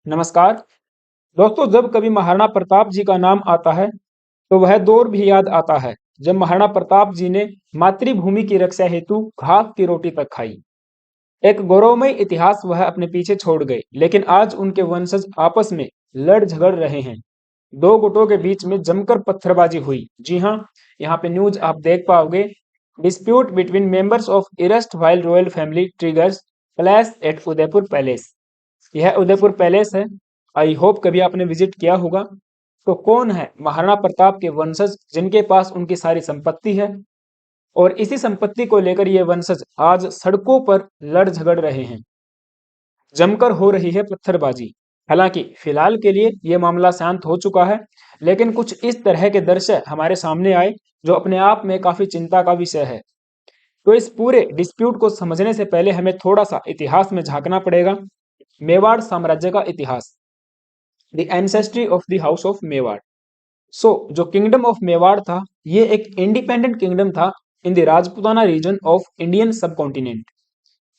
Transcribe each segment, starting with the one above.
नमस्कार दोस्तों। जब कभी महाराणा प्रताप जी का नाम आता है तो वह दौर भी याद आता है जब महाराणा प्रताप जी ने मातृभूमि की रक्षा हेतु घास की रोटी तक खाई। एक गौरवमय इतिहास वह अपने पीछे छोड़ गए, लेकिन आज उनके वंशज आपस में लड़ झगड़ रहे हैं। दो गुटों के बीच में जमकर पत्थरबाजी हुई। जी हाँ, यहाँ पे न्यूज आप देख पाओगे। Dispute between members of erstwhile royal family triggers clash at Udaipur palace. यह उदयपुर पैलेस है। आई होप कभी आपने विजिट किया होगा। तो कौन है महाराणा प्रताप के वंशज जिनके पास उनकी सारी संपत्ति है, और इसी संपत्ति को लेकर ये वंशज आज सड़कों पर लड़ झगड़ रहे हैं। जमकर हो रही है पत्थरबाजी। हालांकि फिलहाल के लिए ये मामला शांत हो चुका है, लेकिन कुछ इस तरह के दृश्य हमारे सामने आए जो अपने आप में काफी चिंता का विषय है। तो इस पूरे डिस्प्यूट को समझने से पहले हमें थोड़ा सा इतिहास में झांकना पड़ेगा। मेवाड़ साम्राज्य का इतिहास, the ancestry of the house of Mewar. So जो किंगडम ऑफ मेवाड़ था, ये एक इंडिपेंडेंट किंगडम था in the Rajputana region of Indian subcontinent.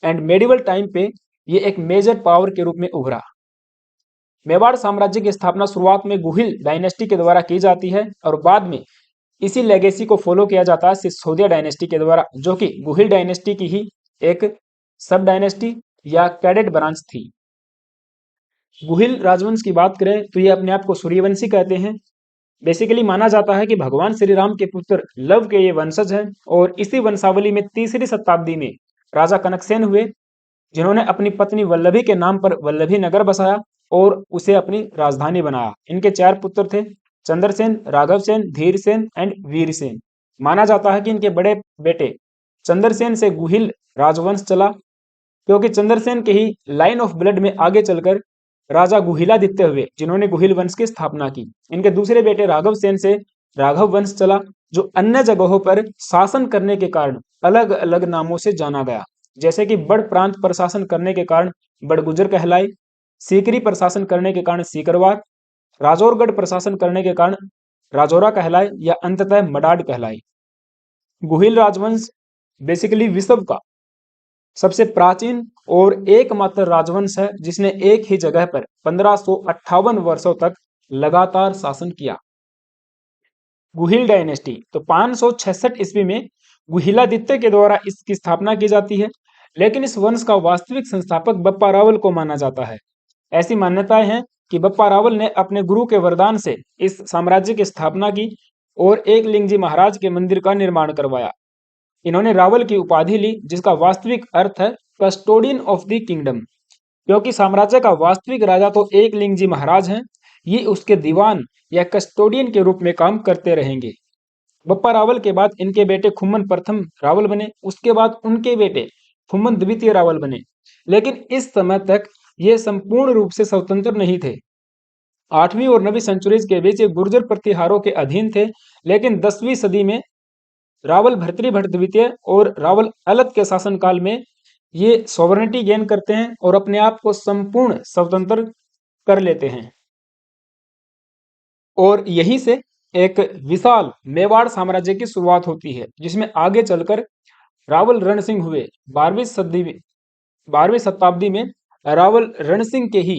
And medieval time पे ये एक मेजर पावर के रूप में उभरा। मेवाड़ साम्राज्य की स्थापना शुरुआत में गुहिल डायनेस्टी के द्वारा की जाती है, और बाद में इसी लेगेसी को फॉलो किया जाता है सिसोदिया डायनेस्टी के द्वारा, जो कि गुहिल डायनेस्टी की ही एक सब डायनेस्टी या कैडेट ब्रांच थी। गुहिल राजवंश की बात करें तो ये अपने आप को सूर्यवंशी कहते हैं। बेसिकली माना जाता है कि भगवान श्री राम के पुत्र लव के ये वंशज हैं, और इसी वंशावली में तीसरी शताब्दी में राजा कनकसेन हुए, जिन्होंने अपनी पत्नी वल्लभी के नाम पर वल्लभी नगर बसाया और उसे अपनी राजधानी बनाया। इनके 4 पुत्र थे, चंद्रसेन, राघवसेन, धीरसेन एंड वीरसेन। माना जाता है कि इनके बड़े बेटे चंद्रसेन से गुहिल राजवंश चला, क्योंकि चंद्रसेन के ही लाइन ऑफ ब्लड में आगे चलकर राजा गुहिलादित्य हुए, जिन्होंने गुहिल वंश की स्थापना की। इनके दूसरे बेटे राघव सेन से राघव वंश चला, जो अन्य जगहों पर शासन करने के कारण अलग अलग नामों से जाना गया। जैसे कि बड़ प्रांत पर शासन करने के कारण बड़गुजर कहलाए, सीकरी पर शासन करने के कारण सीकरवार, राजौरगढ़ पर शासन करने के कारण राजौरा कहलाए, या अंततः मडाड कहलाए। गुहिल राजवंश बेसिकली विश्व का सबसे प्राचीन और एकमात्र राजवंश है जिसने एक ही जगह पर 1558 वर्षों तक लगातार शासन किया। गुहिल डायनेस्टी तो 566 ईस्वी में गुहिलादित्य के द्वारा इसकी स्थापना की जाती है, लेकिन इस वंश का वास्तविक संस्थापक बप्पा रावल को माना जाता है। ऐसी मान्यताएं हैं कि बप्पा रावल ने अपने गुरु के वरदान से इस साम्राज्य की स्थापना की और एक लिंगजी महाराज के मंदिर का निर्माण करवाया। इन्होंने रावल की उपाधि ली, जिसका वास्तविक अर्थ है कस्टोडियन ऑफ द किंगडम, क्योंकि साम्राज्य का वास्तविक राजा तो एक लिंगजी महाराज हैं, ये उसके दीवान या कस्टोडियन के रूप में काम करते रहेंगे। बप्पा रावल के बाद इनके बेटे खुम्मन प्रथम रावल बने, उसके बाद उनके बेटे खुम्मन द्वितीय रावल बने। लेकिन इस समय तक ये संपूर्ण रूप से स्वतंत्र नहीं थे। 8वीं और 9वीं सेंचुरीज के बीच ये गुर्जर प्रतिहारों के अधीन थे, लेकिन 10वीं सदी में रावल भर्तृहरि द्वितीय और रावल अलग के शासनकाल में ये सॉवरेनिटी गेन करते हैं और अपने आप को संपूर्ण स्वतंत्र कर लेते हैं। और यहीं से एक विशाल मेवाड़ साम्राज्य की शुरुआत होती है, जिसमें आगे चलकर रावल रण सिंह हुए। 12वीं शताब्दी में रावल रण सिंह के ही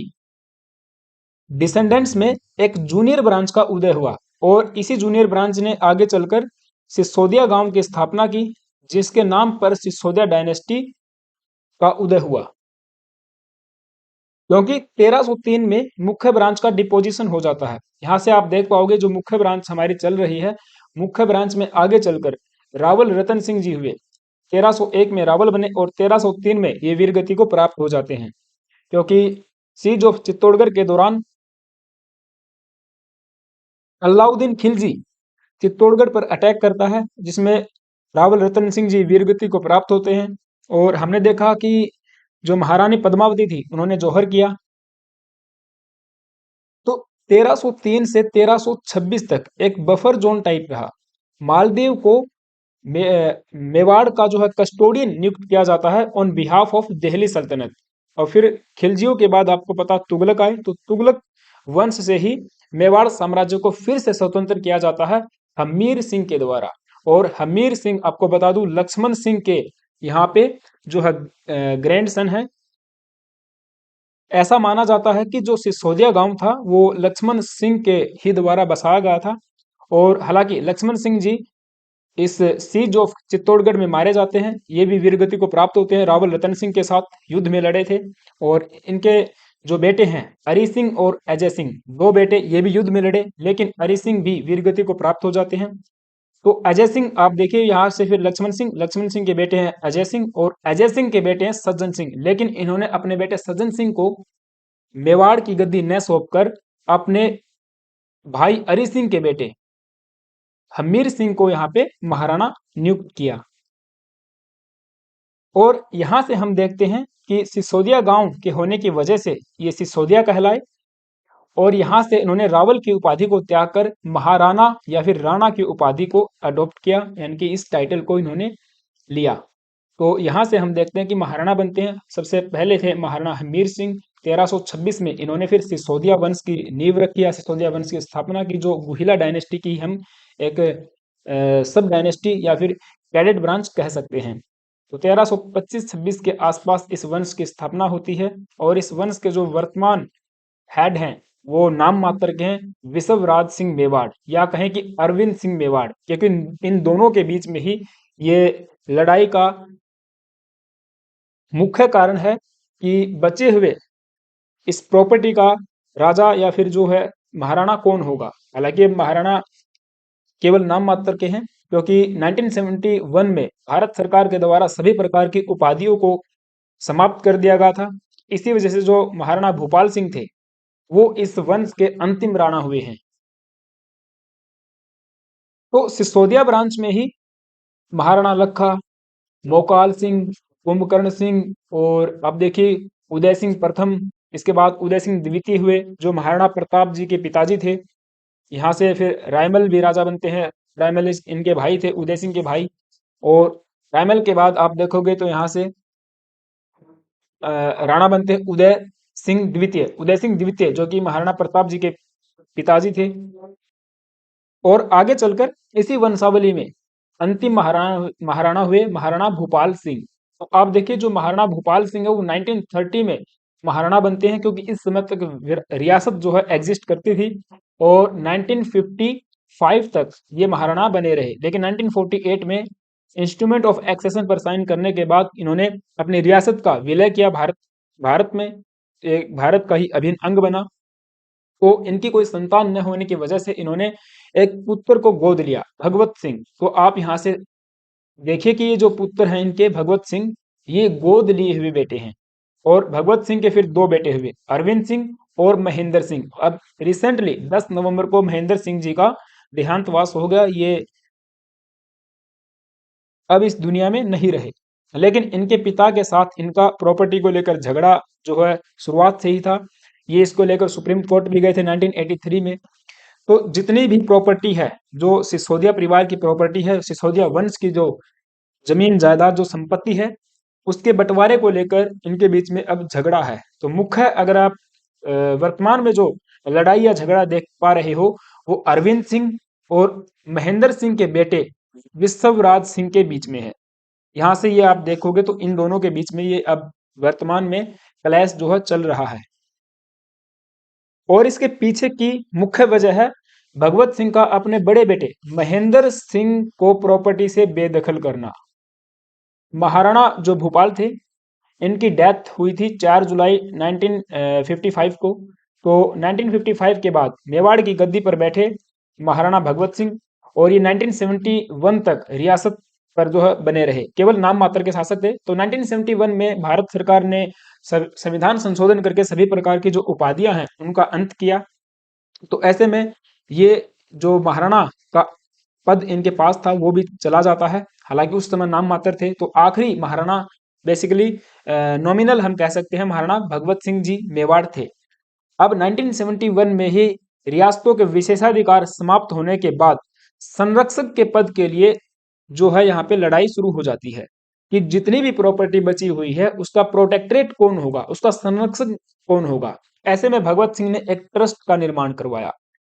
डिसेंडेंट्स में एक जूनियर ब्रांच का उदय हुआ, और इसी जूनियर ब्रांच ने आगे चलकर सिसोदिया गांव की स्थापना की, जिसके नाम पर सिसोदिया डायनेस्टी का उदय हुआ। क्योंकि 1303 में मुख्य ब्रांच का डिपोजिशन हो जाता है। यहां से आप देख पाओगे जो मुख्य ब्रांच हमारी चल रही है, मुख्य ब्रांच में आगे चलकर रावल रतन सिंह जी हुए। 1301 में रावल बने और 1303 में ये वीरगति को प्राप्त हो जाते हैं, क्योंकि सीज ऑफ चित्तौड़गढ़ के दौरान अलाउद्दीन खिलजी चित्तौड़गढ़ पर अटैक करता है, जिसमें रावल रतन सिंह जी वीरगति को प्राप्त होते हैं। और हमने देखा कि जो महारानी पद्मावती थी, उन्होंने जौहर किया। तो 1303 से 1326 तक एक बफर जोन टाइप रहा। मालदीव को मेवाड़ का जो है कस्टोडियन नियुक्त किया जाता है ऑन बिहाफ ऑफ दिल्ली सल्तनत। और फिर खिलजियों के बाद आपको पता तुगलक आए, तो तुगलक वंश से ही मेवाड़ साम्राज्य को फिर से स्वतंत्र किया जाता है हमीर सिंह के द्वारा। और हमीर सिंह आपको बता दूं लक्ष्मण सिंह के यहाँ पे जो है ग्रैंड सन है। ऐसा माना जाता है कि जो सिसोदिया गांव था वो लक्ष्मण सिंह के ही द्वारा बसाया गया था। और हालांकि लक्ष्मण सिंह जी इस सीज ऑफ चित्तौड़गढ़ में मारे जाते हैं। ये भी वीरगति को प्राप्त होते हैं, रावल रतन सिंह के साथ युद्ध में लड़े थे। और इनके जो बेटे हैं अरि सिंह और अजय सिंह, दो बेटे, ये भी युद्ध में लड़े, लेकिन अरि सिंह भी वीरगति को प्राप्त हो जाते हैं। तो अजय सिंह आप देखिए यहाँ से, फिर लक्ष्मण सिंह के बेटे हैं अजय सिंह, और अजय सिंह के बेटे हैं सज्जन सिंह। लेकिन इन्होंने अपने बेटे सज्जन सिंह को मेवाड़ की गद्दी न सौंपकर अपने भाई अरि सिंह के बेटे हमीर सिंह को यहाँ पे महाराणा नियुक्त किया। और यहाँ से हम देखते हैं कि सिसोदिया गांव के होने की वजह से ये सिसोदिया कहलाए। और यहाँ से इन्होंने रावल की उपाधि को त्याग कर महाराणा या फिर राणा की उपाधि को अडॉप्ट किया, यानी कि इस टाइटल को इन्होंने लिया। तो यहाँ से हम देखते हैं कि महाराणा बनते हैं। सबसे पहले थे महाराणा हमीर सिंह। 1326 में इन्होंने फिर सिसोदिया वंश की नींव रखी या सिसोदिया वंश की स्थापना की, जो गुहिला डायनेस्टी की हम एक सब डायनेस्टी या फिर कैडेट ब्रांच कह सकते हैं। तो 1325-26 के आसपास इस वंश की स्थापना होती है। और इस वंश के जो वर्तमान हेड हैं वो नाम मात्र के हैं विशवराज सिंह मेवाड़, या कहें कि अरविंद सिंह मेवाड़, क्योंकि इन दोनों के बीच में ही ये लड़ाई का मुख्य कारण है कि बचे हुए इस प्रॉपर्टी का राजा या फिर जो है महाराणा कौन होगा। हालांकि महाराणा केवल नाम मात्र के हैं, क्योंकि 1971 में भारत सरकार के द्वारा सभी प्रकार की उपाधियों को समाप्त कर दिया गया था। इसी वजह से जो महाराणा भूपाल सिंह थे वो इस वंश के अंतिम राणा हुए हैं। तो सिसोदिया ब्रांच में ही महाराणा लखा, मोकाल सिंह, कुंभकर्ण सिंह, और अब देखिए उदय सिंह प्रथम, इसके बाद उदय सिंह द्वितीय हुए जो महाराणा प्रताप जी के पिताजी थे। यहाँ से फिर रायमल भी राजा बनते हैं। रायमल इनके भाई थे, उदय सिंह के भाई। और रायमल के बाद आप देखोगे तो यहाँ से राणा बनते हैं उदय सिंह द्वितीय, जो कि महाराणा प्रताप जी के पिताजी थे। और आगे चलकर इसी वंशावली में अंतिम महाराणा हुए महाराणा भूपाल सिंह। तो आप देखिए जो महाराणा भूपाल सिंह है वो 1930 में महाराणा बनते हैं, क्योंकि इस समय तक रियासत जो है एग्जिस्ट करती थी। और 1955 तक ये महाराणा बने रहे। लेकिन 1948 में इंस्ट्रूमेंट ऑफ एक्सेशन पर साइन करने के बाद इन्होंने अपनी रियासत का विलय किया भारत में, एक भारत का ही अभिन्न अंग बना। तो इनकी कोई संतान न होने की वजह से इन्होंने एक पुत्र को गोद लिया, भगवत सिंह। तो आप यहाँ से देखिए कि ये जो पुत्र हैं इनके भगवत सिंह, ये गोद लिए हुए बेटे हैं। और भगवत सिंह के फिर दो बेटे हुए, अरविंद सिंह और महेंद्र सिंह। अब रिसेंटली 10 नवंबर को महेंद्र सिंह जी का देहांतवास हो गया, ये अब इस दुनिया में नहीं रहे। लेकिन इनके पिता के साथ इनका प्रॉपर्टी को लेकर झगड़ा जो है शुरुआत से ही था। ये इसको लेकर सुप्रीम कोर्ट भी गए थे 1983 में। तो जितनी भी प्रॉपर्टी है, जो सिसोदिया परिवार की प्रॉपर्टी है, सिसोदिया वंश की जो जमीन जायदाद जो संपत्ति है, उसके बंटवारे को लेकर इनके बीच में अब झगड़ा है। तो मुख्य अगर आप वर्तमान में जो लड़ाई या झगड़ा देख पा रहे हो, वो अरविंद सिंह और महेंद्र सिंह के बेटे विश्वराज सिंह के बीच में है। यहाँ से ये आप देखोगे तो इन दोनों के बीच में ये अब वर्तमान में क्लैश जो है चल रहा है। और इसके पीछे की मुख्य वजह है भगवत सिंह का अपने बड़े बेटे महेंद्र सिंह को प्रॉपर्टी से बेदखल करना। महाराणा जो भूपाल थे, इनकी डेथ हुई थी 4 जुलाई 1955 को। तो 1955 के बाद मेवाड़ की गद्दी पर बैठे महाराणा भगवत सिंह, और ये 1971 तक रियासत पर जो है बने रहे, केवल नाम मात्र के शासक थे। तो 1971 में भारत सरकार ने संविधान संशोधन करके सभी प्रकार की जो उपाधियां हैं उनका अंत किया। तो ऐसे में ये जो महाराणा का पद इनके पास था वो भी चला जाता है। हालांकि उस समय नाम मात्र थे। तो आखिरी महाराणा बेसिकली नॉमिनल हम कह सकते हैं महाराणा भगवत सिंह जी मेवाड़ थे। अब 1971 में ही रियासतों के विशेषाधिकार समाप्त होने के बाद संरक्षक के पद के लिए जो है यहाँ पे लड़ाई शुरू हो जाती है कि जितनी भी प्रॉपर्टी बची हुई है उसका प्रोटेक्टरेट कौन होगा, उसका संरक्षक कौन होगा। ऐसे में भगवत सिंह ने एक ट्रस्ट का निर्माण करवाया,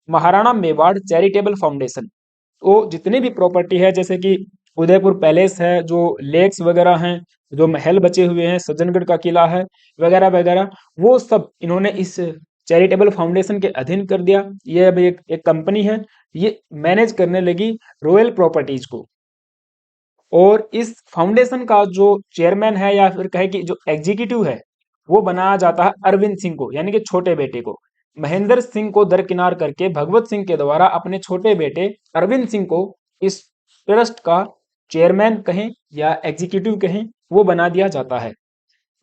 महाराणा मेवाड़ चैरिटेबल फाउंडेशन। तो जितनी भी प्रॉपर्टी है, जैसे कि उदयपुर पैलेस है, जो लेक्स वगैरह हैं, जो महल बचे हुए हैं, सज्जनगढ़ का किला है, वगैरह वगैरह, वो सब इन्होंने इस चैरिटेबल फाउंडेशन के अधीन कर दिया। ये अब एक कंपनी है, ये मैनेज करने लगी रॉयल प्रॉपर्टीज को। और इस फाउंडेशन का जो चेयरमैन है, या फिर कहे कि जो एग्जीक्यूटिव है, वो बनाया जाता है अरविंद सिंह को, यानी कि छोटे बेटे को। महेंद्र सिंह को दरकिनार करके भगवत सिंह के द्वारा अपने छोटे बेटे अरविंद सिंह को इस ट्रस्ट का चेयरमैन कहें या एग्जीक्यूटिव कहें, वो बना दिया जाता है।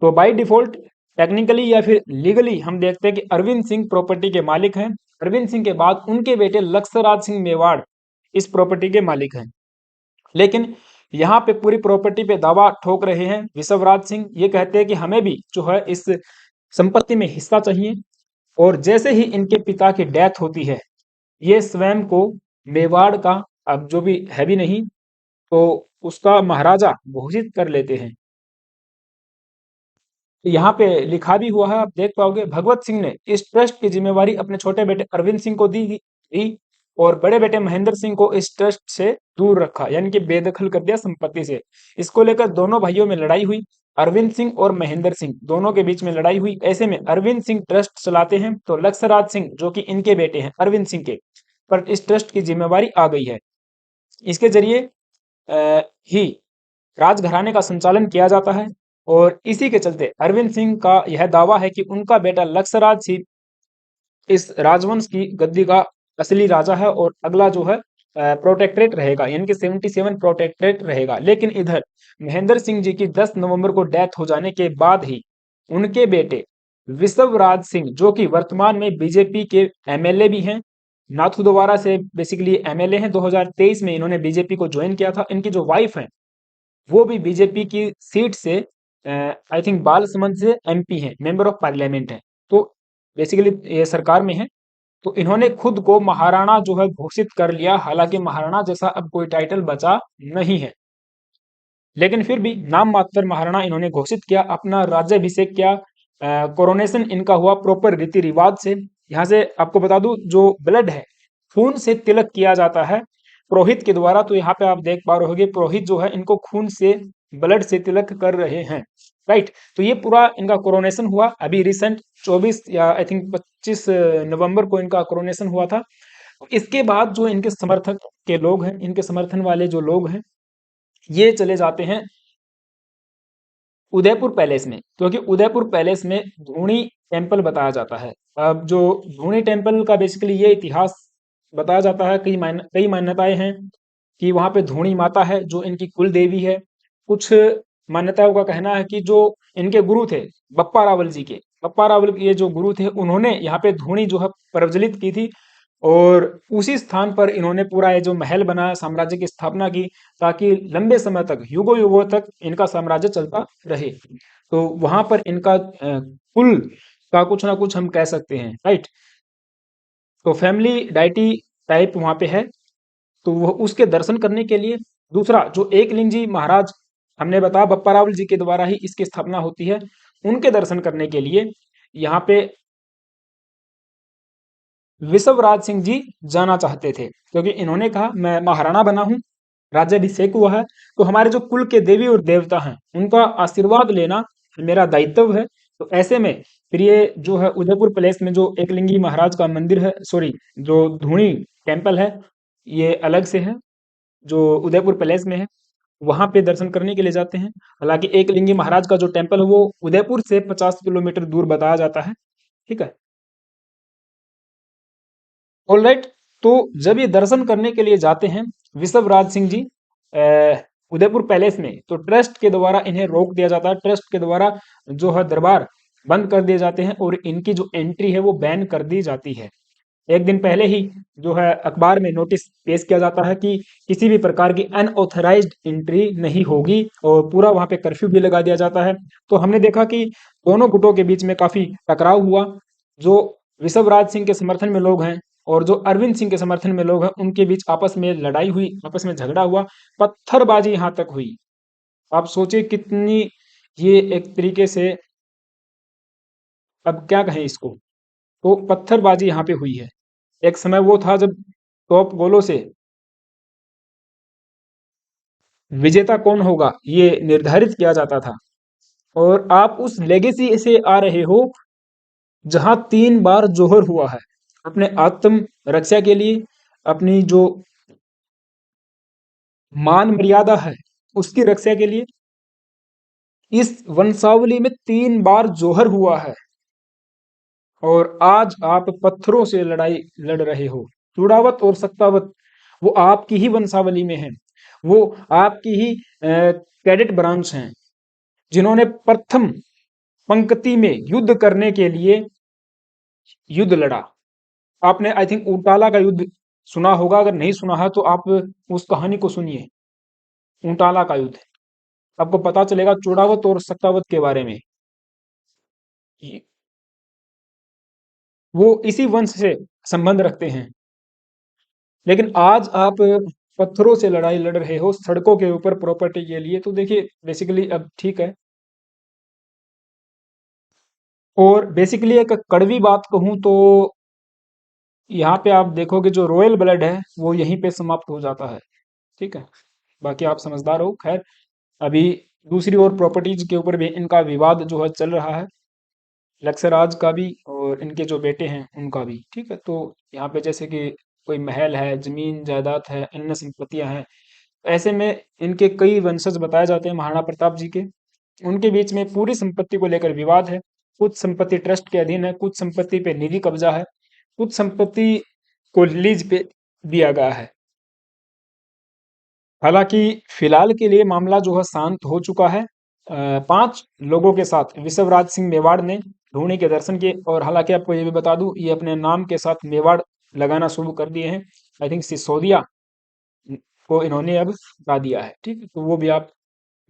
तो बाय डिफॉल्ट टेक्निकली या फिर लीगली हम देखते हैं कि अरविंद सिंह प्रॉपर्टी के मालिक हैं। अरविंद सिंह के बाद उनके बेटे लक्ष्यराज सिंह मेवाड़ इस प्रॉपर्टी के मालिक हैं। लेकिन यहाँ पे पूरी प्रॉपर्टी पे दावा ठोक रहे हैं विश्वराज सिंह। ये कहते हैं कि हमें भी जो है इस संपत्ति में हिस्सा चाहिए। और जैसे ही इनके पिता की डेथ होती है, ये स्वयं को मेवाड़ का, अब जो भी है भी नहीं, तो उसका महाराजा घोषित कर लेते हैं। यहाँ पे लिखा भी हुआ है, आप देख पाओगे, भगवत सिंह ने इस ट्रस्ट की जिम्मेवारी अपने छोटे बेटे अरविंद सिंह को दी और बड़े बेटे महेंद्र सिंह को इस ट्रस्ट से दूर रखा, यानी कि बेदखल कर दिया संपत्ति से। इसको लेकर दोनों भाइयों में लड़ाई हुई, अरविंद सिंह और महेंद्र सिंह दोनों के बीच में लड़ाई हुई। ऐसे में अरविंद सिंह ट्रस्ट चलाते हैं, तो लक्ष्यराज सिंह जो कि इनके बेटे हैं अरविंद सिंह के, पर इस ट्रस्ट की जिम्मेवारी आ गई है। इसके जरिए ही राजघराने का संचालन किया जाता है। और इसी के चलते अरविंद सिंह का यह दावा है कि उनका बेटा लक्ष्यराज सिंह इस राजवंश की गद्दी का असली राजा है और अगला जो है प्रोटेक्टरेट रहेगा, यानी कि 77 प्रोटेक्टरेट रहेगा। लेकिन इधर महेंद्र सिंह जी की 10 नवंबर को डेथ हो जाने के बाद ही उनके बेटे विश्वराज सिंह, जो कि वर्तमान में बीजेपी के एमएलए भी हैं, नाथू से बेसिकली एमएलए हैं, 2023 में इन्होंने बीजेपी को ज्वाइन किया था। इनकी जो वाइफ है वो भी बीजेपी की सीट से आई थिंक बालसमंद से एमपी हैं, मेंबर ऑफ पार्लियामेंट हैं। तो बेसिकली ये सरकार में है। तो इन्होंने खुद को महाराणा जो है घोषित कर लिया, हालांकि महाराणा जैसा अब कोई टाइटल बचा नहीं है, लेकिन फिर भी नाम मात्र महाराणा इन्होंने घोषित किया, अपना राज्याभिषेक किया। कोरोनेशन इनका हुआ प्रॉपर रीति रिवाज से। यहाँ से आपको बता दूं, जो ब्लड है, खून से तिलक किया जाता है पुरोहित के द्वारा। तो यहाँ पे आप देख पा रहे होगे, पुरोहित जो है इनको खून से, ब्लड से तिलक कर रहे हैं, राइट। तो ये पूरा इनका कोरोनेशन हुआ अभी रिसेंट 24 या आई थिंक 25 नवंबर को इनका कोरोनेशन हुआ था। इसके बाद जो इनके समर्थक के लोग हैं, इनके समर्थन वाले जो लोग हैं, ये चले जाते हैं उदयपुर पैलेस में, क्योंकि उदयपुर पैलेस में धूणी टेम्पल बताया जाता है। अब जो धूणी टेम्पल का बेसिकली ये इतिहास बताया जाता है, कई मान्यताएं हैं कि वहां पे धूणी माता है जो इनकी कुल देवी है। कुछ मान्यताओं का कहना है कि जो इनके गुरु थे बप्पा रावल जी के, बप्पा रावल के जो गुरु थे, उन्होंने यहाँ पे धूणी जो है प्रज्वलित की थी। और उसी स्थान पर इन्होंने पूरा ये जो महल बनाया, साम्राज्य की स्थापना की, ताकि लंबे समय तक, युगों युगों तक इनका साम्राज्य चलता रहे। तो वहां पर इनका कुल का कुछ ना कुछ हम कह सकते हैं, राइट। तो फैमिली डाइटी टाइप वहां पे है। तो वो उसके दर्शन करने के लिए, दूसरा जो एकलिंग महाराज हमने बताया बप्पा रावल जी के द्वारा ही इसकी स्थापना होती है, उनके दर्शन करने के लिए यहाँ पे विश्वराज सिंह जी जाना चाहते थे, क्योंकि इन्होंने कहा मैं महाराणा बना हूं, राज्याभिषेक हुआ है, तो हमारे जो कुल के देवी और देवता हैं उनका आशीर्वाद लेना मेरा दायित्व है। तो ऐसे में फिर ये जो है उदयपुर पैलेस में जो एकलिंगी महाराज का मंदिर है, सॉरी, जो धूणी टेम्पल है, ये अलग से है, जो उदयपुर पैलेस में है, वहां पे दर्शन करने के लिए जाते हैं। हालांकि एकलिंगी महाराज का जो टेम्पल है वो उदयपुर से 50 किलोमीटर दूर बताया जाता है, ठीक है। ऑलराइट। तो जब ये दर्शन करने के लिए जाते हैं विश्वराज सिंह जी उदयपुर पैलेस में, तो ट्रस्ट के द्वारा इन्हें रोक दिया जाता है। ट्रस्ट के द्वारा जो है दरबार बंद कर दिए जाते हैं और इनकी जो एंट्री है वो बैन कर दी जाती है। एक दिन पहले ही जो है अखबार में नोटिस पेश किया जाता है कि किसी भी प्रकार की अनऑथराइज्ड एंट्री नहीं होगी, और पूरा वहां पे कर्फ्यू भी लगा दिया जाता है। तो हमने देखा कि दोनों गुटों के बीच में काफी टकराव हुआ। जो विश्वराज सिंह के समर्थन में लोग हैं और जो अरविंद सिंह के समर्थन में लोग हैं, उनके बीच आपस में लड़ाई हुई, आपस में झगड़ा हुआ, पत्थरबाजी यहां तक हुई। आप सोचिए कितनी, ये एक तरीके से, अब क्या कहें इसको, तो पत्थरबाजी यहाँ पे हुई है। एक समय वो था जब तोप गोलों से विजेता कौन होगा ये निर्धारित किया जाता था। और आप उस लेगेसी से आ रहे हो जहां 3 बार जोहर हुआ है अपने आत्म रक्षा के लिए, अपनी जो मान मर्यादा है उसकी रक्षा के लिए। इस वंशावली में 3 बार जोहर हुआ है और आज आप पत्थरों से लड़ाई लड़ रहे हो। चूड़ावत और सक्तावत वो आपकी ही वंशावली में है, वो आपकी ही कैडेट ब्रांच हैं जिन्होंने प्रथम पंक्ति में युद्ध करने के लिए युद्ध लड़ा। आपने आई थिंक ऊंटाला का युद्ध सुना होगा, अगर नहीं सुना है तो आप उस कहानी को सुनिए, ऊंटाला का युद्ध। आपको पता चलेगा चूड़ावत और सक्तावत के बारे में। वो इसी वंश से संबंध रखते हैं। लेकिन आज आप पत्थरों से लड़ाई लड़ रहे हो सड़कों के ऊपर प्रॉपर्टी के लिए, तो देखिए बेसिकली अब ठीक है। और बेसिकली एक कड़वी बात कहूं तो यहाँ पे आप देखोगे जो रॉयल ब्लड है वो यहीं पे समाप्त हो जाता है, ठीक है। बाकी आप समझदार हो। खैर, अभी दूसरी और प्रॉपर्टीज के ऊपर भी इनका विवाद जो है चल रहा है, लक्ष्यराज का भी और इनके जो बेटे हैं उनका भी, ठीक है। तो यहाँ पे जैसे कि कोई महल है, जमीन जायदाद है, अन्य संपत्तियां हैं, ऐसे में इनके कई वंशज बताए जाते हैं महाराणा प्रताप जी के। उनके बीच में पूरी संपत्ति को लेकर विवाद है। कुछ संपत्ति ट्रस्ट के अधीन है, कुछ संपत्ति पे निजी कब्जा है, कुछ संपत्ति को लीज पे दिया गया है। हालांकि फिलहाल के लिए मामला जो है शांत हो चुका है। 5 लोगों के साथ विश्वराज सिंह मेवाड़ ने धोनी के दर्शन किए। और हालांकि आपको ये भी बता दूं, ये अपने नाम के साथ मेवाड़ लगाना शुरू कर दिए हैं। आई थिंक सिसोदिया को इन्होंने अब हटा दिया है, ठीक है। तो वो भी आप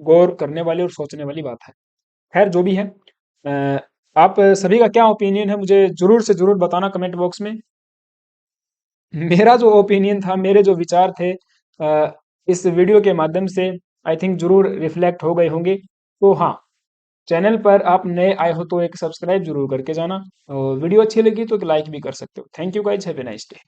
गौर करने वाली और सोचने वाली बात है। खैर जो भी है, आप सभी का क्या ओपिनियन है मुझे जरूर से जरूर बताना कमेंट बॉक्स में। मेरा जो ओपिनियन था, मेरे जो विचार थे इस वीडियो के माध्यम से आई थिंक जरूर रिफ्लेक्ट हो गए होंगे। तो हाँ, चैनल पर आप नए आए हो तो एक सब्सक्राइब जरूर करके जाना, और वीडियो अच्छी लगी तो एक लाइक भी कर सकते हो। Thank you guys, have a nice day.